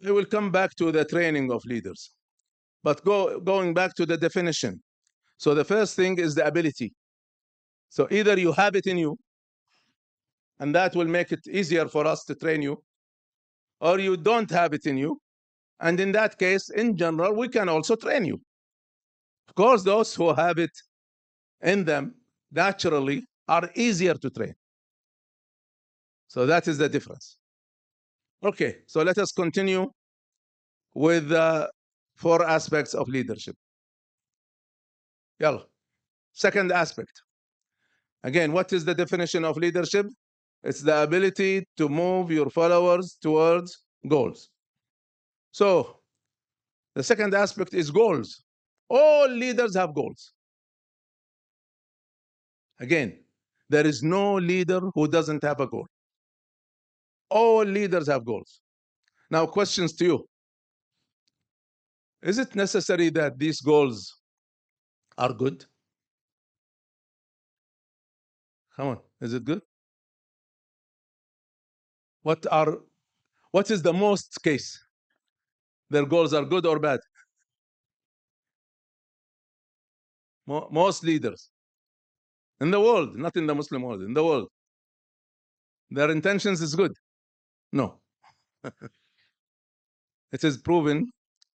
I will come back to the training of leaders, but going back to the definition. So the first thing is the ability. So either you have it in you, and that will make it easier for us to train you, or you don't have it in you. And in that case, in general, we can also train you. Of course, those who have it in them naturally are easier to train. So that is the difference. Okay, so let us continue with the 4 aspects of leadership. Yalla. Second aspect. Again, what is the definition of leadership? It's the ability to move your followers towards goals. So the second aspect is goals. All leaders have goals. Again, there is no leader who doesn't have a goal. All leaders have goals. Now, questions to you. Is it necessary that these goals are good? Come on, is it good? What is the most case? Their goals are good or bad? Most leaders in the world, not in the Muslim world, in the world, their intentions is good. No. It is proven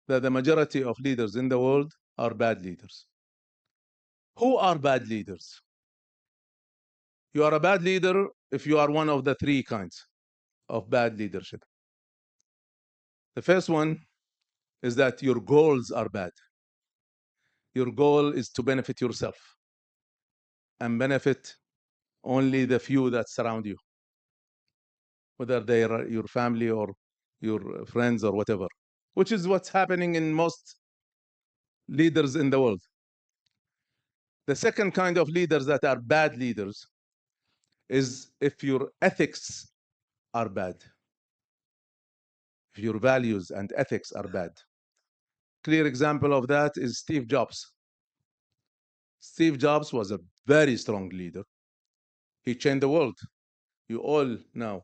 that the majority of leaders in the world are bad leaders. Who are bad leaders? You are a bad leader if you are one of the 3 kinds of bad leadership. The first one is that your goals are bad. Your goal is to benefit yourself and benefit only the few that surround you, whether they are your family or your friends or whatever, which is what's happening in most leaders in the world. The second kind of leaders that are bad leaders is if your ethics are bad, if your values and ethics are bad. Clear example of that is Steve Jobs. Steve Jobs was a very strong leader. He changed the world. You all now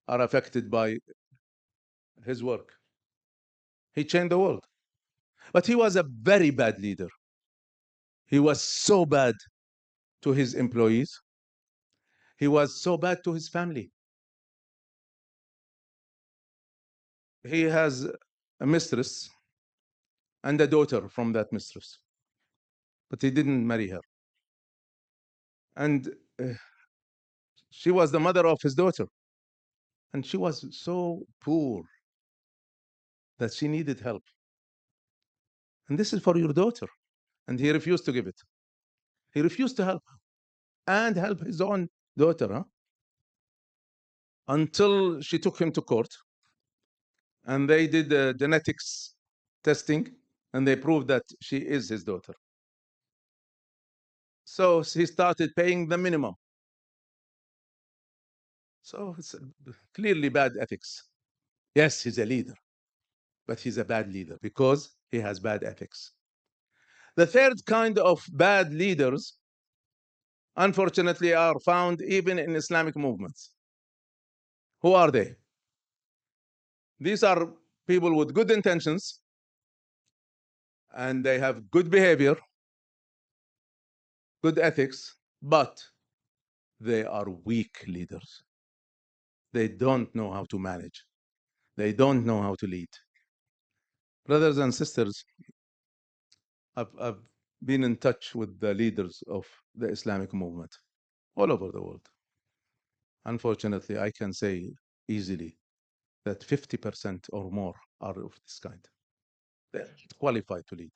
are affected by his work. He changed the world. But he was a very bad leader. He was so bad to his employees. He was so bad to his family. He has a mistress and a daughter from that mistress, but he didn't marry her. And she was the mother of his daughter. And she was so poor that she needed help. And this is for your daughter. And he refused to give it. He refused to help and help his own daughter, until she took him to court. And they did the genetics testing, and they proved that she is his daughter. So he started paying the minimum. So it's clearly bad ethics. Yes, he's a leader, but he's a bad leader because he has bad ethics. The third kind of bad leaders, unfortunately, are found even in Islamic movements. Who are they? These are people with good intentions, and they have good behavior, good ethics, but they are weak leaders. They don't know how to manage. They don't know how to lead. Brothers and sisters, I've been in touch with the leaders of the Islamic movement all over the world. Unfortunately, I can say easily that 50% or more are of this kind. They're qualified to lead.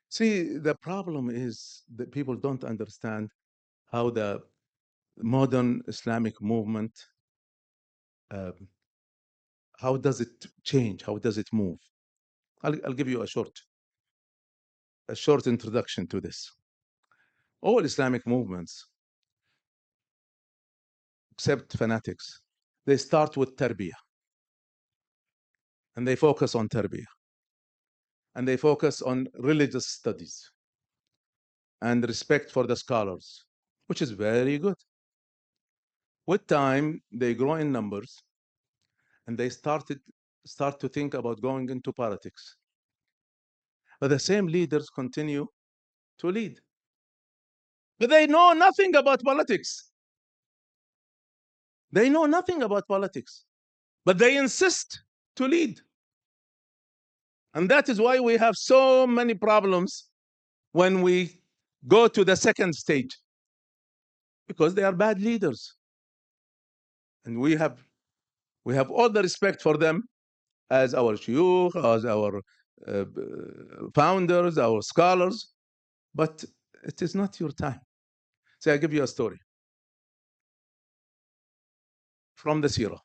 See, the problem is that people don't understand how the modern Islamic movement, how does it change? How does it move? I'll give you a short introduction to this. All Islamic movements, except fanatics, they start with tarbiyah, and they focus on tarbiyah, and they focus on religious studies and respect for the scholars, which is very good. With time, they grow in numbers, and they started start to think about going into politics. But the same leaders continue to lead. But they know nothing about politics. They know nothing about politics. But they insist to lead. And that is why we have so many problems when we go to the second stage, because they are bad leaders. And we have all the respect for them as our shuyukh, as our uh, founders, our scholars, but it is not your time. So I give you a story from the Sirah.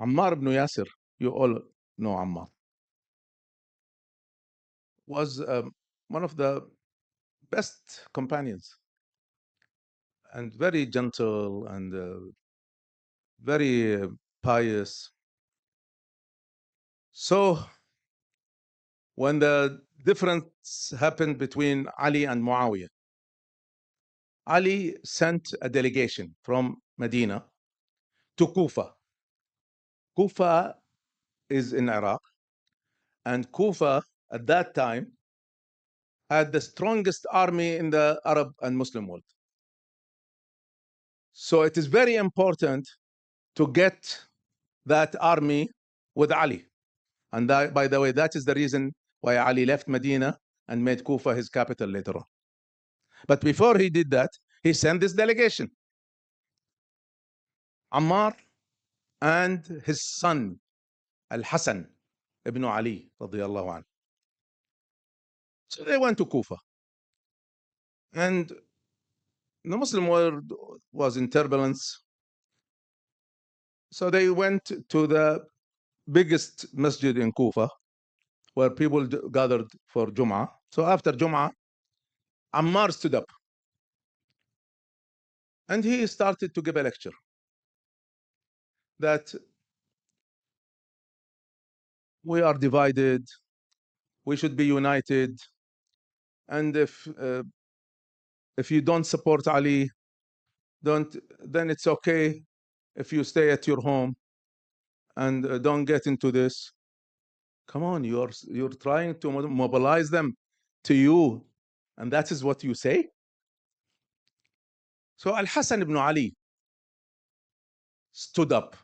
Ammar ibn Yasir, you all know Ammar, was one of the best companions and very gentle and very pious. So when the difference happened between Ali and Muawiyah, Ali sent a delegation from Medina to Kufa. Kufa is in Iraq, and Kufa at that time had the strongest army in the Arab and Muslim world. So it is very important to get that army with Ali. And that, by the way, that is the reason why Ali left Medina and made Kufa his capital later on. But before he did that, he sent this delegation. Ammar and his son, Al-Hasan ibn Ali, radiallahu anhu. So they went to Kufa. And the Muslim world was in turbulence. So they went to the biggest masjid in Kufa, where people gathered for Jum'ah. So after Jum'ah, Ammar stood up and he started to give a lecture that we are divided, we should be united, and if you don't support Ali, then it's okay if you stay at your home and don't get into this. Come on, you're trying to mobilize them to you, and that is what you say. So Al-Hasan ibn Ali stood up.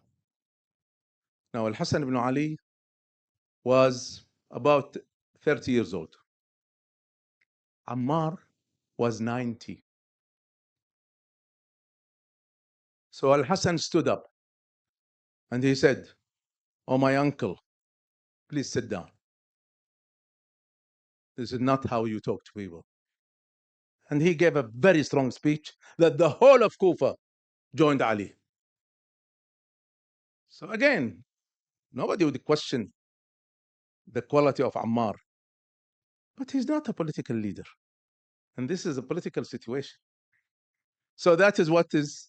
Now Al-Hasan ibn Ali was about 30 years old. Ammar was 90. So Al-Hasan stood up and he said, "Oh, my uncle, please sit down. This is not how you talk to people." And he gave a very strong speech that the whole of Kufa joined Ali. So again, nobody would question the quality of Ammar, but he's not a political leader. And this is a political situation. So that is what is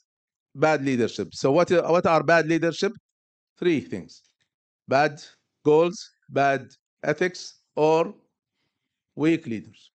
bad leadership. So what are bad leadership? Three things: bad goals, bad ethics, or weak leaders.